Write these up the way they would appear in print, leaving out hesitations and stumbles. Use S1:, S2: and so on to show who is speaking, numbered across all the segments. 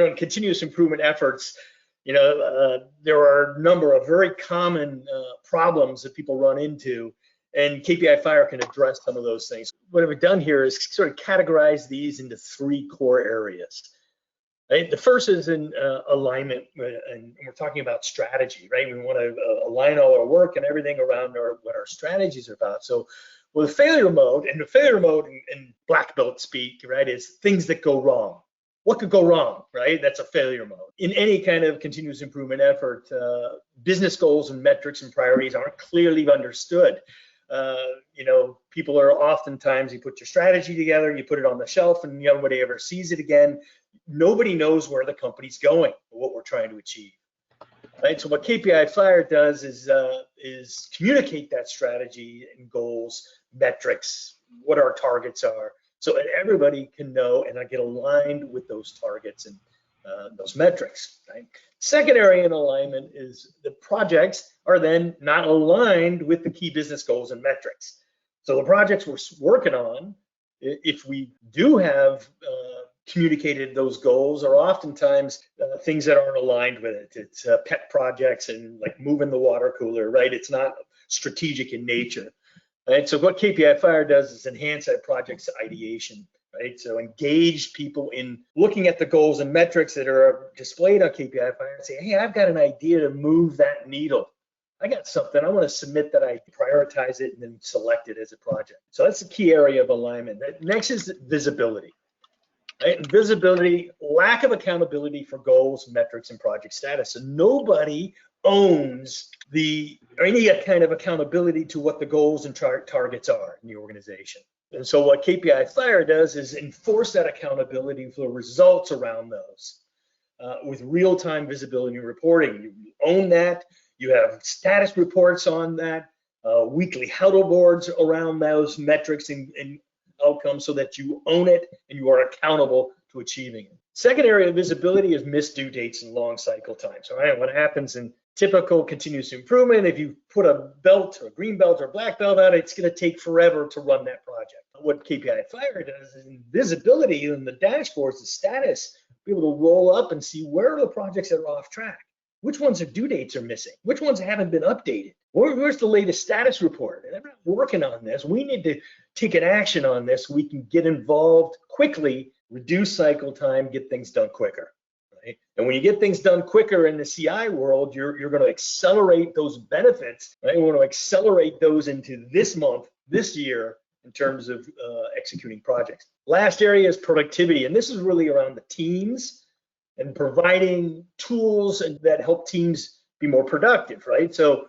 S1: in continuous improvement efforts, there are a number of very common problems that people run into, and KPI Fire can address some of those things. What I've done here is sort of categorize these into 3 core areas. Right? The first is in alignment, and we're talking about strategy, right? We want to align all our work and everything around what our strategies are about. So with failure mode, and the failure mode in black belt speak, right, is things that go wrong. What could go wrong, right? That's a failure mode. In any kind of continuous improvement effort, business goals and metrics and priorities aren't clearly understood. People are oftentimes, you put your strategy together, you put it on the shelf, and nobody ever sees it again. Nobody knows where the company's going or what we're trying to achieve. Right? So what KPI Fire does is communicate that strategy and goals, metrics, what our targets are, so that everybody can know and get aligned with those targets and those metrics. Right? Second area in alignment is the projects are then not aligned with the key business goals and metrics. So the projects we're working on, if we do have communicated those goals, are oftentimes things that aren't aligned with it. It's pet projects and like moving the water cooler, right? It's not strategic in nature. Right? So what KPI Fire does is enhance that project's ideation. Right? So engage people in looking at the goals and metrics that are displayed on KPI Fire and say, hey, I've got an idea to move that needle. I got something, I want to submit that, I prioritize it and then select it as a project. So that's the key area of alignment. Next is visibility. Right? And visibility, lack of accountability for goals, metrics, and project status. So nobody owns any kind of accountability to what the goals and targets are in the organization. And so what KPI Fire does is enforce that accountability for the results around those with real-time visibility and reporting. You own that. You have status reports on that, weekly huddle boards around those metrics and outcomes so that you own it and you are accountable to achieving it. Second area of visibility is missed due dates and long cycle times. All right, what happens in typical continuous improvement, if you put a belt or a green belt or a black belt out, it's going to take forever to run that project. What KPI Fire does is in visibility in the dashboards, the status, be able to roll up and see where are the projects that are off track. Which ones are due dates are missing? Which ones haven't been updated? Where's the latest status report? And I'm not working on this. We need to take an action on this. We can get involved quickly, reduce cycle time, get things done quicker. Right? And when you get things done quicker in the CI world, you're going to accelerate those benefits. Right? We want to accelerate those into this month, this year, in terms of executing projects. Last area is productivity, and this is really around the teams and providing tools that help teams be more productive, right? So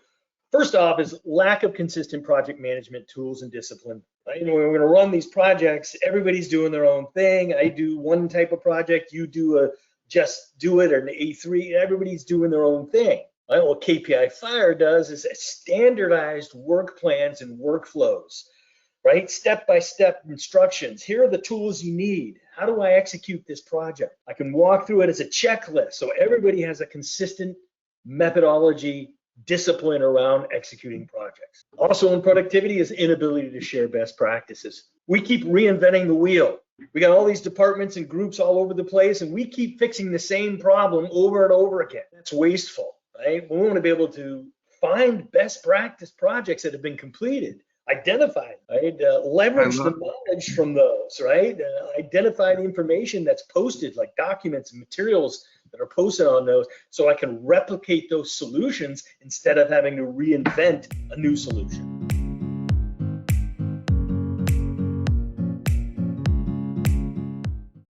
S1: first off is lack of consistent project management tools and discipline. Right? And when we're gonna run these projects, everybody's doing their own thing. I do one type of project, you do a just do it or an A3, everybody's doing their own thing. Right? What KPI Fire does is standardized work plans and workflows. Right? Step-by-step instructions. Here are the tools you need. How do I execute this project? I can walk through it as a checklist so everybody has a consistent methodology, discipline around executing projects. Also in productivity is inability to share best practices. We keep reinventing the wheel. We got all these departments and groups all over the place, and we keep fixing the same problem over and over again. That's wasteful, right? We want to be able to find best practice projects that have been completed, identify, right? Leverage the knowledge from those, right? Identify the information that's posted, like documents and materials that are posted on those, so I can replicate those solutions instead of having to reinvent a new solution.